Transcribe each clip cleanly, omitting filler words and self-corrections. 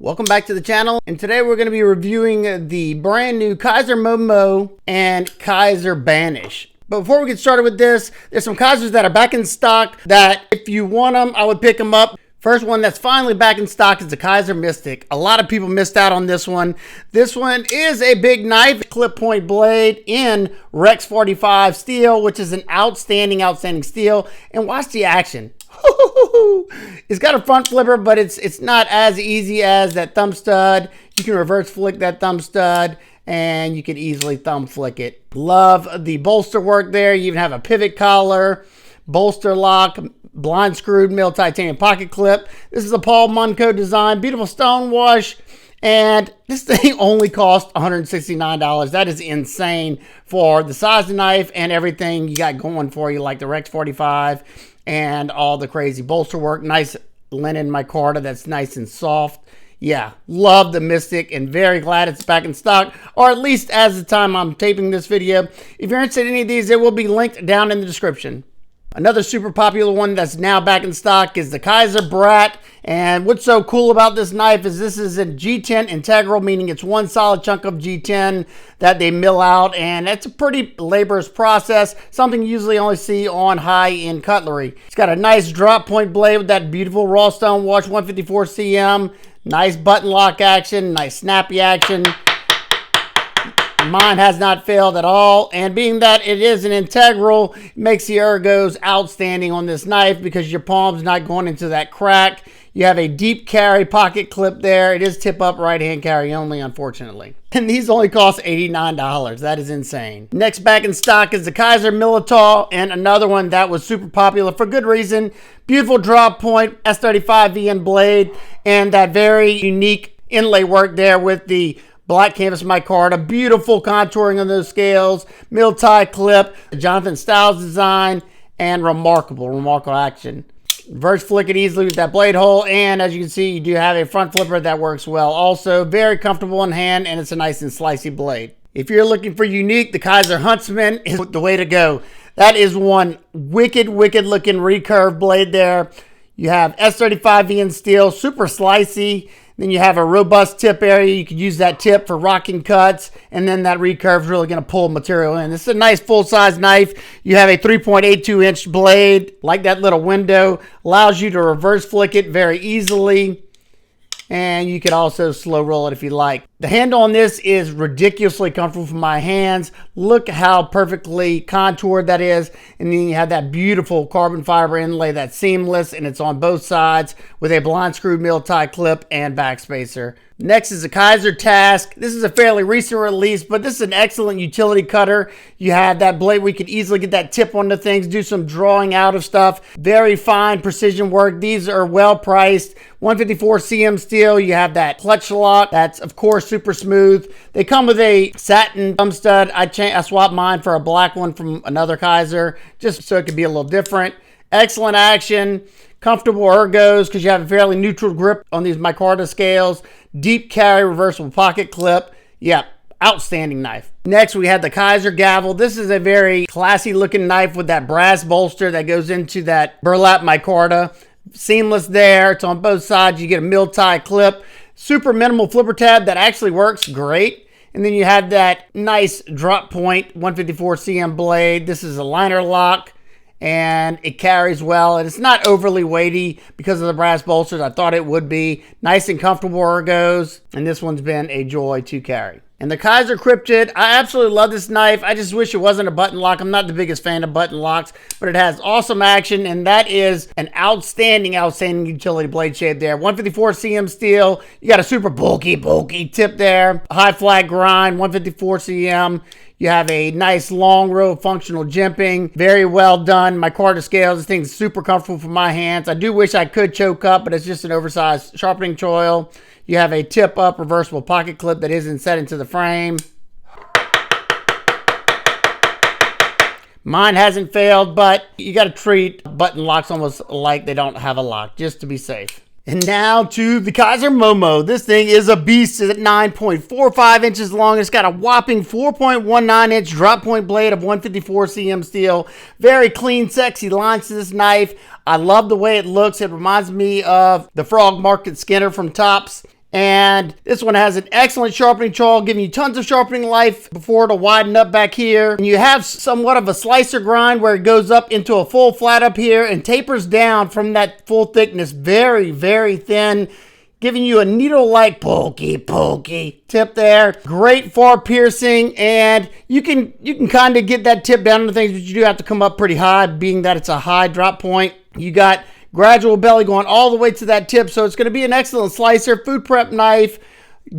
Welcome back to the channel, and today we're going to be reviewing the brand new Kizer Momo and Kizer Banish. But before we get started with this, there's some Kizers that are back in stock that if you want them, I would pick them up. First one that's finally back in stock is the Kizer Mystic. A lot of people missed out on this one. This one is a big knife, clip point blade in Rex 45 steel, which is an outstanding steel. And watch the action. It's got a front flipper, but it's not as easy as that thumb stud. You can reverse flick that thumb stud, and you can easily thumb flick it. Love the bolster work there. You even have a pivot collar, bolster lock, blind screwed mill titanium pocket clip. This is a Paul Munco design, beautiful stone wash, and this thing only cost $169. That is insane for the size of the knife and everything you got going for you, like the Rex 45 and all the crazy bolster work. Nice linen micarta that's nice and soft. Yeah, love the Mystic and very glad it's back in stock, or at least as the time I'm taping this video. If you're interested in any of these, it will be linked down in the description. Another super popular one that's now back in stock is the Kizer Brat. And what's so cool about this knife is this is a G10 integral, meaning it's one solid chunk of G10 that they mill out. And it's a pretty laborious process, something you usually only see on high-end cutlery. It's got a nice drop point blade with that beautiful raw stone wash 154 cm. Nice button lock action, nice snappy action. Mine has not failed at all, and being that it is an integral, it makes the ergos outstanding on this knife because your palm's not going into that crack. You have a deep carry pocket clip there. It is tip up right hand carry only, unfortunately. And these only cost $89. That is insane. Next back in stock is the Kizer Militaw, and another one that was super popular for good reason. Beautiful drop point S35 VN blade, and that very unique inlay work there with the black canvas micarta, beautiful contouring on those scales, mill tie clip, Jonathan Styles design, and remarkable action. Reverse flick it easily with that blade hole, and as you can see, you do have a front flipper that works well. Also, very comfortable in hand, and it's a nice and slicey blade. If you're looking for unique, the Kizer Huntsman is the way to go. That is one wicked looking recurve blade there. You have S35 VN steel, super slicey. Then you have a robust tip area. You can use that tip for rocking cuts. And then that recurve is really going to pull material in. This is a nice full-size knife. You have a 3.82-inch blade, like that little window. Allows you to reverse flick it very easily. And you can also slow roll it if you like. The handle on this is ridiculously comfortable for my hands. Look how perfectly contoured that is. And then you have that beautiful carbon fiber inlay that's seamless, and it's on both sides with a blind screw mill tie clip and backspacer. Next is the Kizer Task. This is a fairly recent release, but this is an excellent utility cutter. You have that blade where you can easily get that tip onto things, do some drawing out of stuff. Very fine precision work. These are well priced. 154 cm steel. You have that clutch lock. That's, of course, super smooth. They come with a satin thumb stud. I swapped mine for a black one from another Kizer, just so it could be a little different. Excellent action. Comfortable ergos because you have a fairly neutral grip on these micarta scales. Deep carry reversible pocket clip. Yeah, outstanding knife. Next, we have the Kizer Gavel. This is a very classy looking knife with that brass bolster that goes into that burlap micarta. Seamless there. It's on both sides. You get a mill tie clip. Super minimal flipper tab that actually works great. And then you have that nice drop point 154 cm blade. This is a liner lock, and it carries well, and it's not overly weighty because of the brass bolsters. I thought it would be. Nice and comfortable ergos, and this one's been a joy to carry. And the Kizer CRYPTID, I absolutely love this knife. I just wish it wasn't a button lock. I'm not the biggest fan of button locks, but it has awesome action, and that is an outstanding utility blade shape there. 154 cm steel. You got a super bulky tip there. High flat grind, 154 cm. You have a nice long row of functional jimping. Very well done. Micarta scales. This thing's super comfortable for my hands. I do wish I could choke up, but it's just an oversized sharpening choil. You have a tip up reversible pocket clip that isn't set into the frame. Mine hasn't failed, but you got to treat button locks almost like they don't have a lock, just to be safe. And now to the Kizer Momo. This thing is a beast. It's at 9.45 inches long. It's got a whopping 4.19 inch drop point blade of 154 cm steel. Very clean, sexy lines to this knife. I love the way it looks. It reminds me of the Frog Market Skinner from Tops. And this one has an excellent sharpening choil, giving you tons of sharpening life before it'll widen up back here. And you have somewhat of a slicer grind where it goes up into a full flat up here and tapers down from that full thickness. Very, very thin, giving you a needle-like pokey tip there. Great far piercing, and you can kind of get that tip down into things, but you do have to come up pretty high, being that it's a high drop point. You got gradual belly going all the way to that tip, so it's going to be an excellent slicer, food prep knife.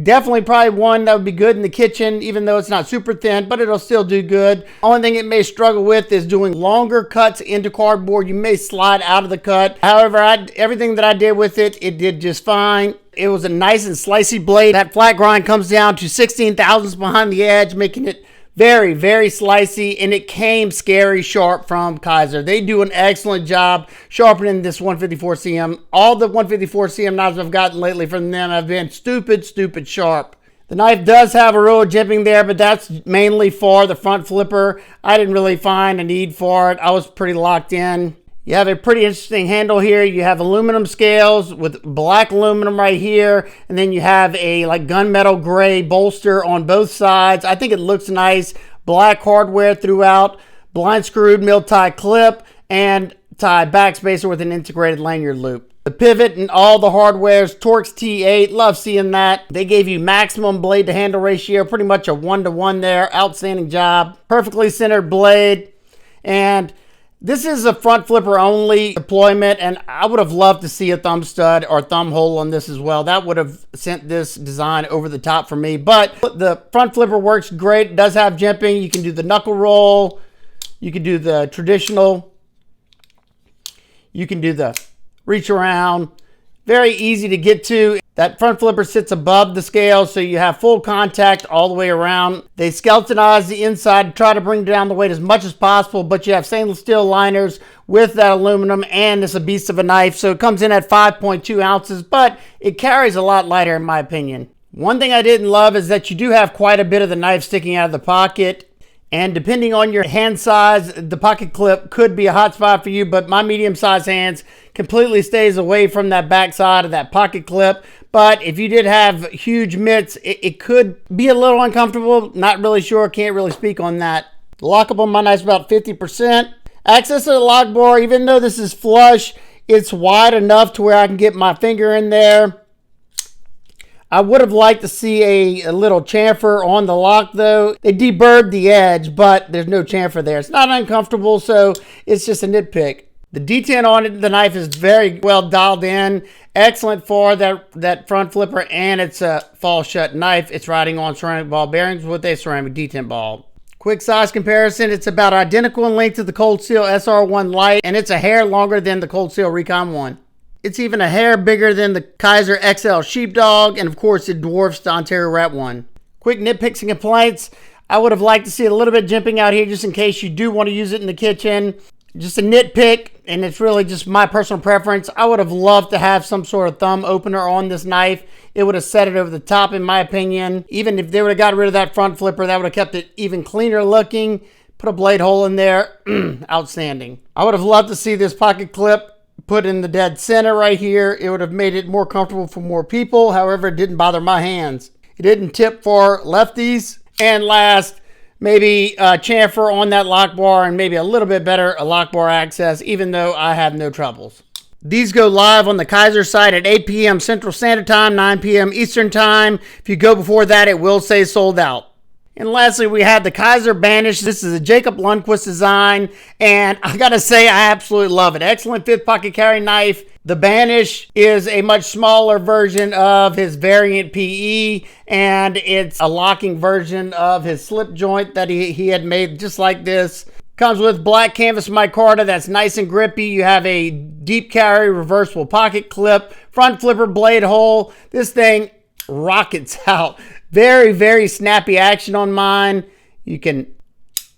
Definitely probably one that would be good in the kitchen, even though it's not super thin, but it'll still do good. Only thing it may struggle with is doing longer cuts into cardboard. You may slide out of the cut. However, everything that I did with it, it did just fine. It was a nice and slicey blade. That flat grind comes down to 16 thousandths behind the edge, making it very, very slicey, and it came scary sharp from Kizer. They do an excellent job sharpening this 154cm. All the 154cm knives I've gotten lately from them have been stupid sharp. The knife does have a row of jimping there, but that's mainly for the front flipper. I didn't really find a need for it. I was pretty locked in. You have a pretty interesting handle here. You have aluminum scales with black aluminum right here. And then you have a like gunmetal gray bolster on both sides. I think it looks nice. Black hardware throughout. Blind screwed mill tie clip and tie backspacer with an integrated lanyard loop. The pivot and all the hardware's Torx T8. Love seeing that. They gave you maximum blade to handle ratio. Pretty much a 1-to-1 there. Outstanding job. Perfectly centered blade. And this is a front flipper only deployment, and I would have loved to see a thumb stud or thumb hole on this as well. That would have sent this design over the top for me, but the front flipper works great. It does have jimping. You can do the knuckle roll. You can do the traditional. You can do the reach around. Very easy to get to. That front flipper sits above the scale, so you have full contact all the way around. They skeletonize the inside to try to bring down the weight as much as possible, but you have stainless steel liners with that aluminum, and it's a beast of a knife, so it comes in at 5.2 ounces, but it carries a lot lighter in my opinion. One thing I didn't love is that you do have quite a bit of the knife sticking out of the pocket. And depending on your hand size, the pocket clip could be a hot spot for you, but my medium-sized hands completely stays away from that back side of that pocket clip. But if you did have huge mitts, it could be a little uncomfortable. Not really sure. Can't really speak on that. The lockup on my knife's about 50%. Access to the lock bar, even though this is flush, it's wide enough to where I can get my finger in there. I would have liked to see a little chamfer on the lock though. They deburred the edge, but there's no chamfer there. It's not uncomfortable, so it's just a nitpick. The detent on it, the knife is very well dialed in. Excellent for that front flipper, and it's a fall shut knife. It's riding on ceramic ball bearings with a ceramic detent ball. Quick size comparison, it's about identical in length to the Cold Steel SR1 Lite, and it's a hair longer than the Cold Steel Recon 1. It's even a hair bigger than the Kizer XL Sheepdog, and of course it dwarfs the Ontario Rat 1. Quick nitpicks and complaints. I would have liked to see a little bit of jimping out here just in case you do want to use it in the kitchen. Just a nitpick, and it's really just my personal preference. I would have loved to have some sort of thumb opener on this knife. It would have set it over the top in my opinion. Even if they would have got rid of that front flipper, that would have kept it even cleaner looking. Put a blade hole in there. Outstanding. I would have loved to see this pocket clip put in the dead center right here. It would have made it more comfortable for more people. However, it didn't bother my hands. It didn't tip for lefties. And last, maybe a chamfer on that lock bar and maybe a little bit better lock bar access, even though I have no troubles. These go live on the Kizer site at 8 p.m. Central Standard Time, 9 p.m. Eastern Time. If you go before that, it will say sold out. And lastly, we had the Kizer Banish. This is a Jacob Lundquist design, and I gotta say, I absolutely love it. Excellent fifth pocket carry knife. The Banish is a much smaller version of his variant PE, and it's a locking version of his slip joint that he had made just like this. Comes with black canvas micarta that's nice and grippy. You have a deep carry reversible pocket clip, front flipper blade hole. This thing rockets out. Very, very snappy action on mine. You can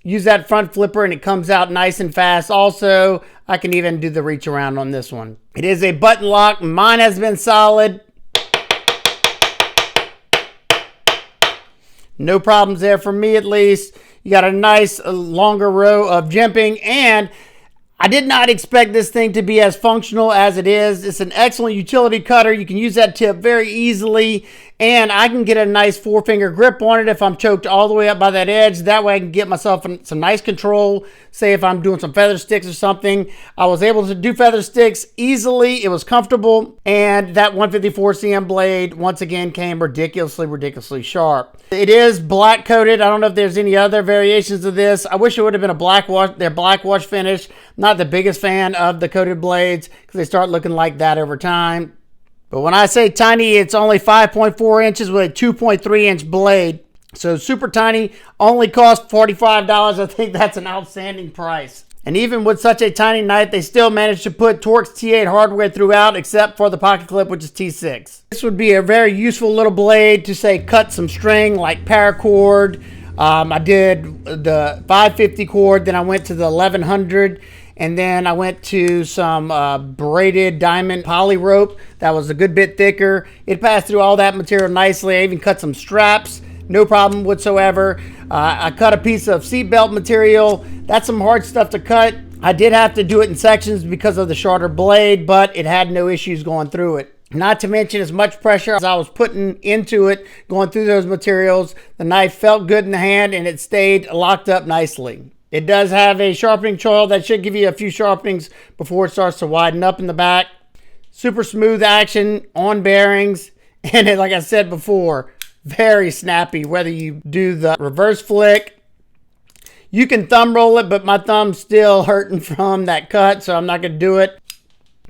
use that front flipper and it comes out nice and fast. Also, I can even do the reach around on this one. It is a button lock. Mine has been solid. No problems there for me at least. You got a nice longer row of jimping, and I did not expect this thing to be as functional as it is. It's an excellent utility cutter. You can use that tip very easily, and I can get a nice 4-finger grip on it if I'm choked all the way up by that edge. That way I can get myself some nice control. Say if I'm doing some feather sticks or something. I was able to do feather sticks easily. It was comfortable, and that 154 cm blade once again came ridiculously sharp. It is black coated. I don't know if there's any other variations of this. I wish it would have been a black wash. Their black wash finish. Not the biggest fan of the coated blades because they start looking like that over time. But when I say tiny, it's only 5.4 inches with a 2.3 inch blade. So super tiny, only cost $45. I think that's an outstanding price. And even with such a tiny knife, they still managed to put Torx T8 hardware throughout, except for the pocket clip, which is T6. This would be a very useful little blade to, say, cut some string like paracord. I did the 550 cord, then I went to the 1100, and then I went to some braided diamond poly rope that was a good bit thicker. It passed through all that material nicely. I even cut some straps. No problem whatsoever. I cut a piece of seatbelt material. That's some hard stuff to cut. I did have to do it in sections because of the shorter blade, but it had no issues going through it. Not to mention as much pressure as I was putting into it, going through those materials. The knife felt good in the hand and it stayed locked up nicely. It does have a sharpening choil that should give you a few sharpenings before it starts to widen up in the back. Super smooth action on bearings. And like I said before, very snappy, whether you do the reverse flick. You can thumb roll it, but my thumb's still hurting from that cut, so I'm not going to do it.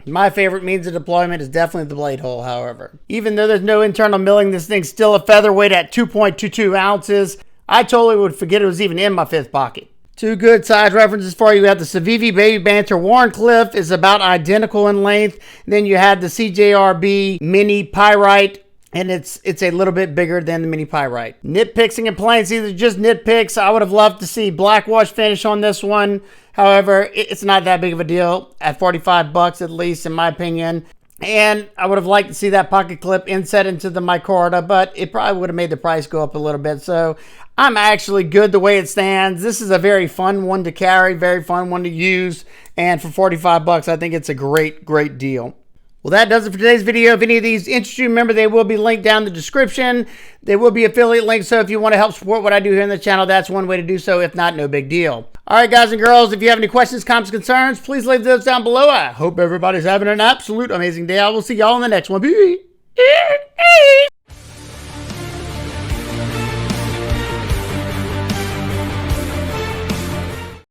My favorite means of deployment is definitely the blade hole, however. Even though there's no internal milling, this thing's still a featherweight at 2.22 ounces. I totally would forget it was even in my fifth pocket. Two good size references for you. You have the Civivi Baby Banter Warncliffe is about identical in length. Then you have the CJRB Mini Pyrite, and it's a little bit bigger than the Mini Pyrite. Nitpicks and complaints, either just nitpicks. I would have loved to see black wash finish on this one. However, it's not that big of a deal at $45 at least, in my opinion. And I would have liked to see that pocket clip inset into the micarta, but it probably would have made the price go up a little bit. So I'm actually good the way it stands. This is a very fun one to carry, very fun one to use. And for $45, I think it's a great deal. Well, that does it for today's video. If any of these interest you, remember they will be linked down in the description. They will be affiliate links, so if you want to help support what I do here on the channel, that's one way to do so. If not, no big deal. All right, guys and girls, if you have any questions, comments, concerns, please leave those down below. I hope everybody's having an absolute amazing day. I will see y'all in the next one. Bye.